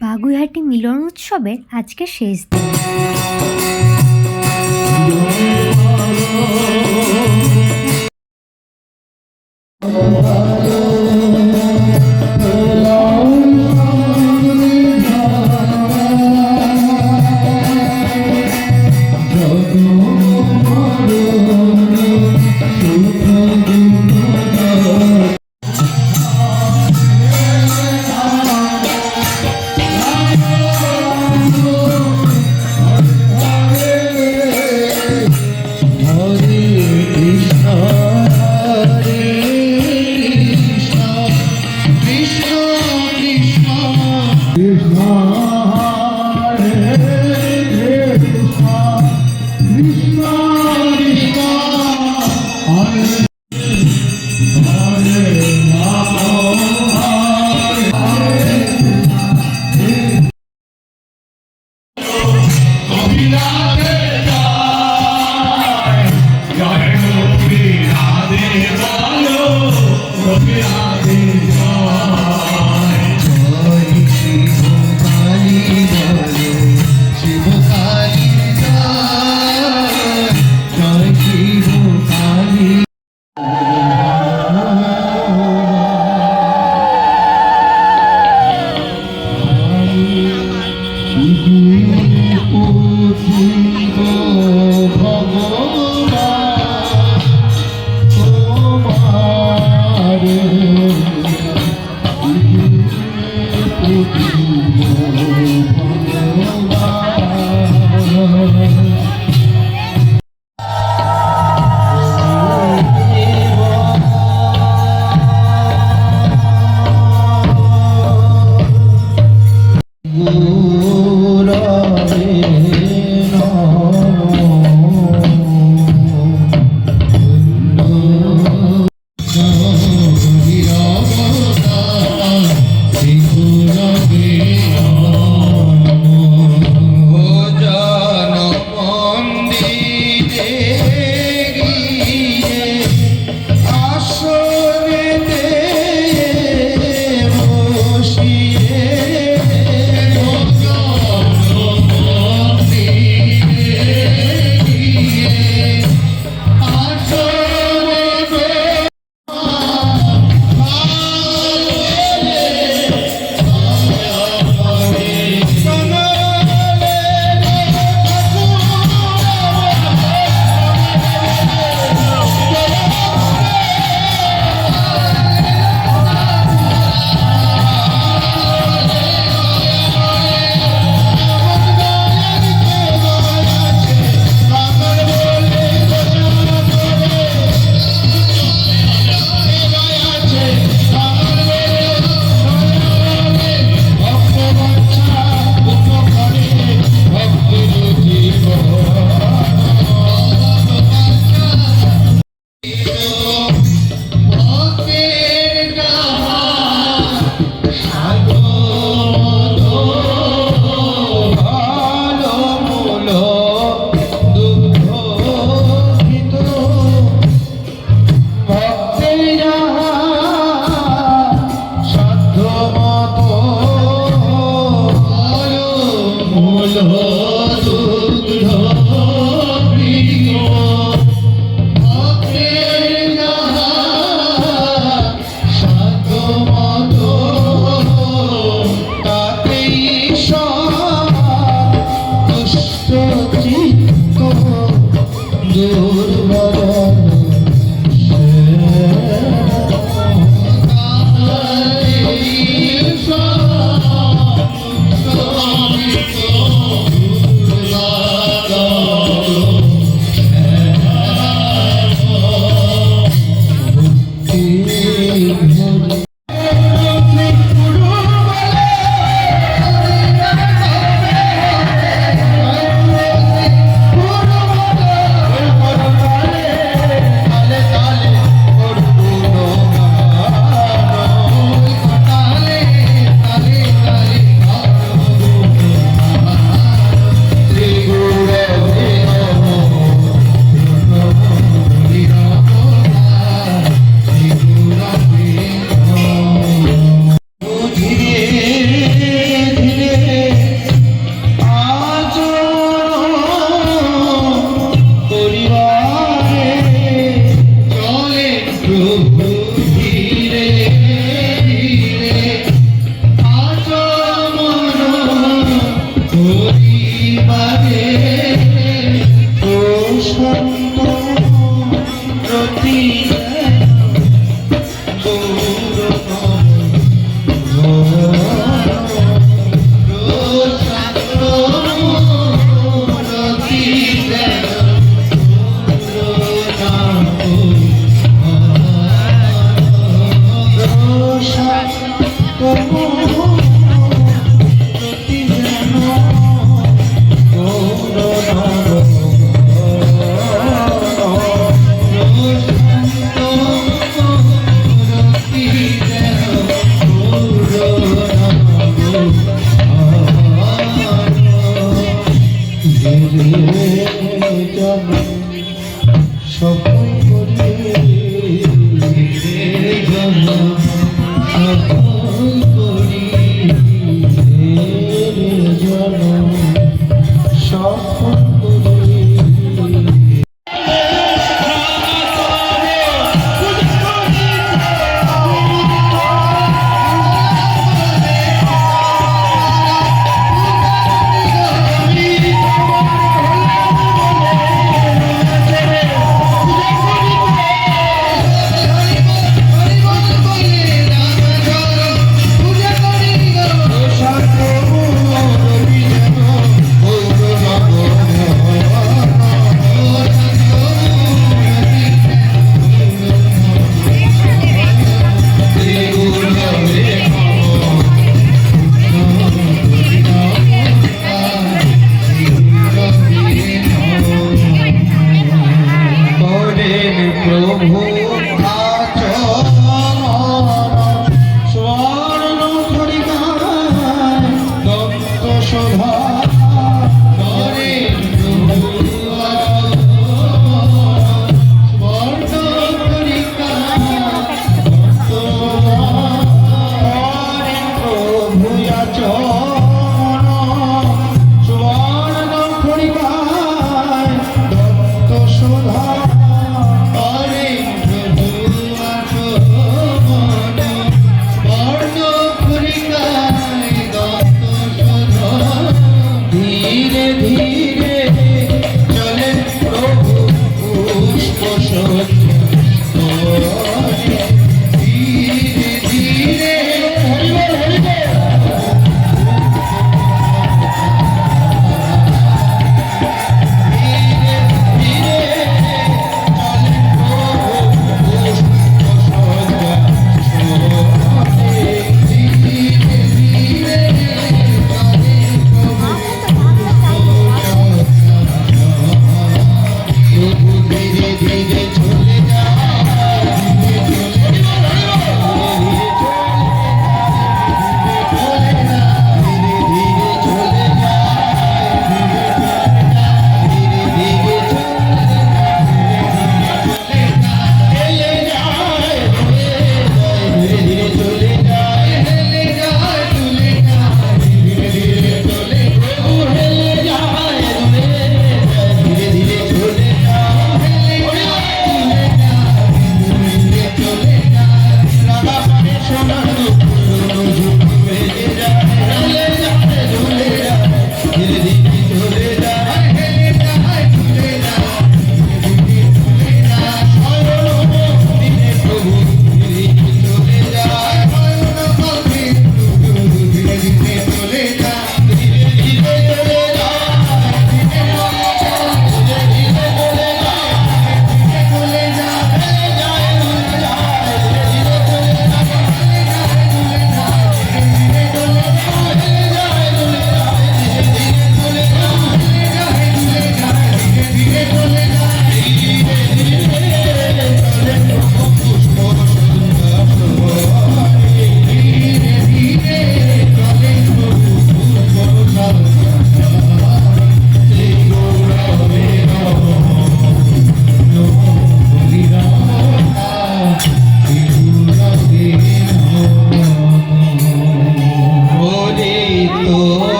বাগুইআটি মিলন উৎসবের আজকে শেষ দিন। Hare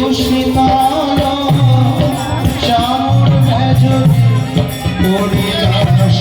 সুশীতল শ্যামল ভজনে পরিলাস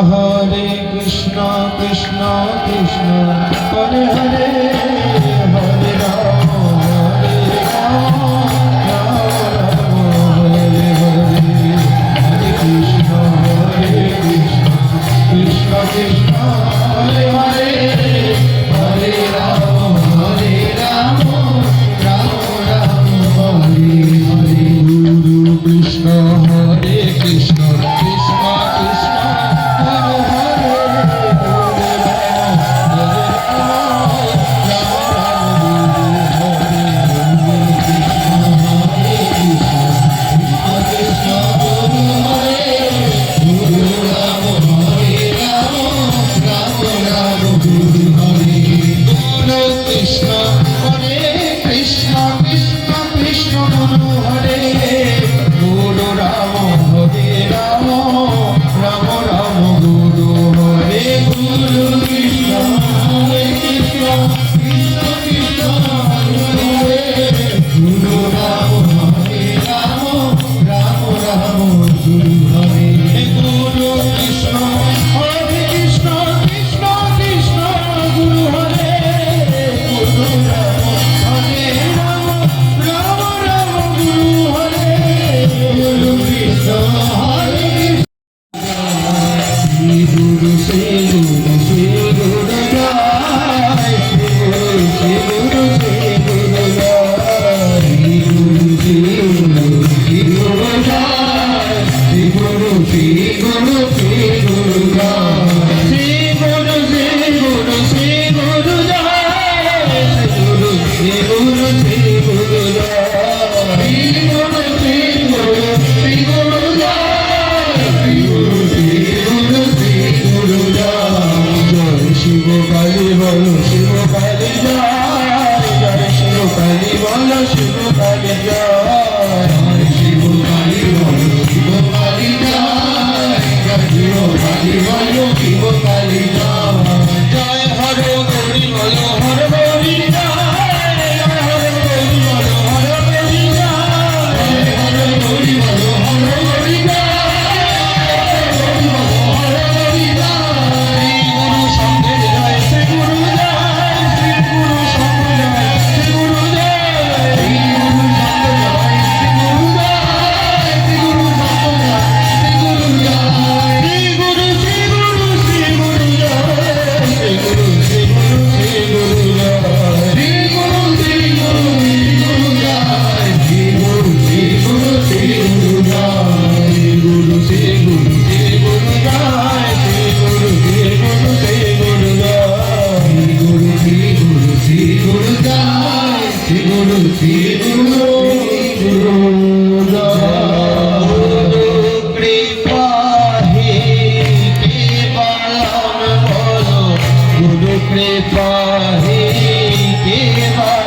Hare Krishna, Krishna Krishna, Hare Hare, Hare Rama, Hare Rama, Rama Rama, Hare Hare, Hare Krishna, Krishna Krishna, Hare Hare, Hare Rama, Hare Rama, Rama Rama, Hare Hare, Guru Krishna, Hare Krishna, Krishna Krishna. জয় জয় শিব কালী বলো শিব কালী জয় জয় শিব কালী বলো শিব কালী জয় জয় হর গৌরী বলো হর গৌরী জয় জয় হর গৌরী বলো হর গৌরী জয় হর গৌরী বলো হর গৌরী জয় গুরু সঙ্গে জয় শ্রী গুরু জয় শ্রী গুরু সঙ্গে জয় শ্রী গুরু জয় শ্রী গুরু সঙ্গে জয় শ্রী গুরু জয় শ্রী গুরু সঙ্গে জয় শ্রী গুরু জয় শ্রী গুরু শ্রী গুরু শ্রী গুরু জয় শ্রী গুরু শ্রী গুরু শ্রী গুরু জয় শ্রী গুরু শ্রী গুরু শ্রী গুরু জয় শ্রী গুরু শ্রী গুরু শ্রী গুরু জয় শ্রী গুরু শ্রী গুরু শ্রী গুরু জয় শ্রী গুরু শ্রী গুরু শ্রী গুরু জয় শ্রী গুরু শ্রী গুরু শ্রী গুরু জয় শ্রী গুরু শ্রী গুরু শ্রী গুরু জয় কৃপা হে কেবলম বলো গুরু কৃপা হে কেবলম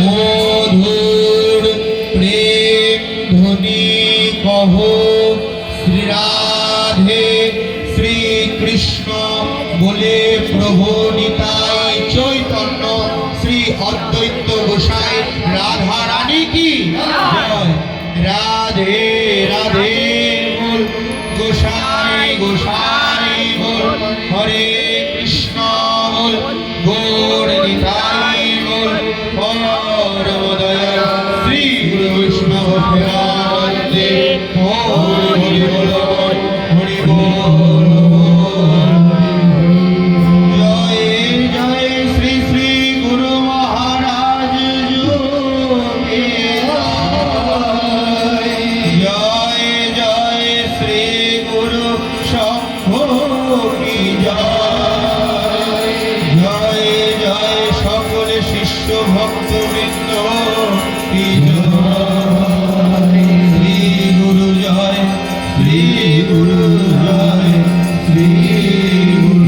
মধুর প্রেম ধ্বনি কহো শ্রী রাধে শ্রী কৃষ্ণ বলে প্রভু নিতাই চৈতন্য শ্রী অদ্বৈত গোসাই রাধা রানী কি জয় রাধে রাধে বল গোসাই গোসাই বল হরে কৃষ্ণ বল গৌর নিতাই বল পরম দয়াল শ্রী গুরু বৈষ্ণব প্রেমানন্দে হরি বল হরি বল জয় জয় শ্রী শ্রী গুরু মহারাজ যোগে জয় জয় শ্রী গুরু শম্ভু কি জয় জয় জয় সকল শিষ্য ভক্তবৃন্দ কি জয় শ্রী গুরু জয় শ্রী গুরু জয় শ্রী গুরু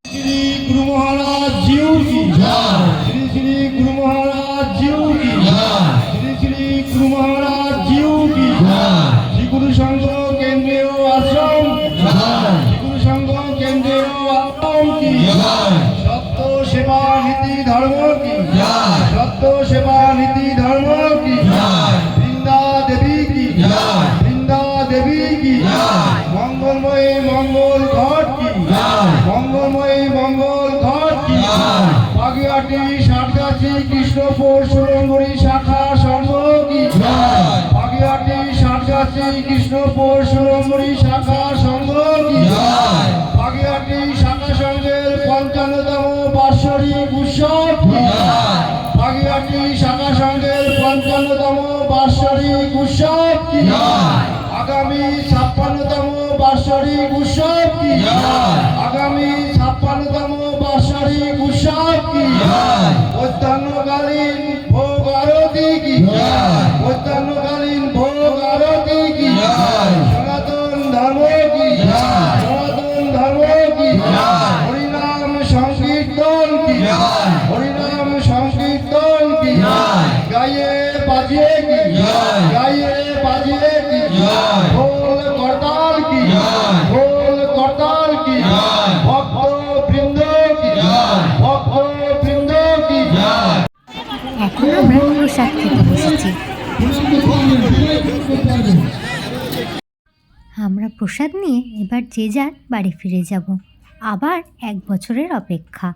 श्री गुरु महाराज जीव की जय श्री श्री गुरु महाराज जीव की जय श्री श्री गुरु महाराज जीव की जय श्री गुरु संघ केंद्रीय आश्रम जय श्री गुरु संघ केंद्रीय आश्रम की जय सत्य सेवा नीति धर्म की जय सत्य सेवा नीति धर्म की जय वृंदा देवी की जय वृंदा देवी की जय मंगलमय मंगल घाट की जय मंगलमय मंगल घाट की जय বাগিয়াটি সাতগাছি কৃষ্ণপুর সুরঙ্গুড়ি শাখা সংঘ কি জয় বাগিয়াটি সাতগাছি কৃষ্ণপুর সুরঙ্গুড়ি শাখা সংঘ কি জয় বাগিয়াটি শাখা সংঘের 55তম বার্ষিক উৎসব কি জয় বাগিয়াটি শাখা সংঘের 55তম বার্ষিক উৎসব কি জয় আগামী 56তম বার্ষিক উৎসব কি জয় আগামী 56তম বার্ষিক উৎসব কি জয় মধ্যাহ্নকালীন ভোগ আরতি কি জয় মধ্যাহ্নকালীন ভোগ আরতি কি জয় সনাতন ধর্ম কি জয় সনাতন ধর্ম কি জয় হরিনাম সংকীর্তন কি জয় হরিনাম সংকীর্তন কি জয় গায়ে বাজিয়ে কি জয় গায়ে বাজিয়ে কি জয় ঢোল করতাল কি জয় ঢোল করতাল কি জয় ভক্ত বৃন্দ কি জয় ভক্ত বৃন্দ কি জয় এখন আমরা প্রসাদ খেতে বসেছি। আমরা প্রসাদ নিয়ে এবার যে যার বাড়ি ফিরে যাব। আবার 1 বছরের অপেক্ষা।